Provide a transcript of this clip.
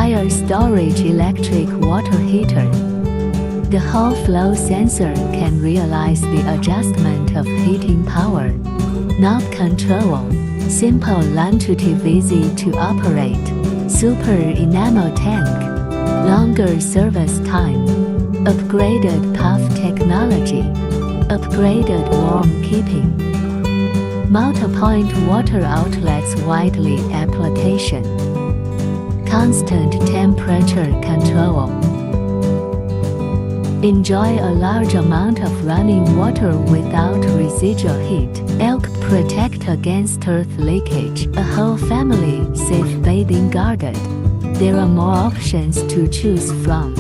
Higher storage electric water heater. The whole flow sensor can realize the adjustment of heating power. Knob control. Simple, intuitive, easy to operate. Super enamel tank. Longer service time. Upgraded puff technology. Upgraded warm keeping. Multi-point water outlets, widely application. Constant temperature control. Enjoy a large amount of running water without residual heat. Elk protect against earth leakage. A whole family safe bathing guarded. There are more options to choose from.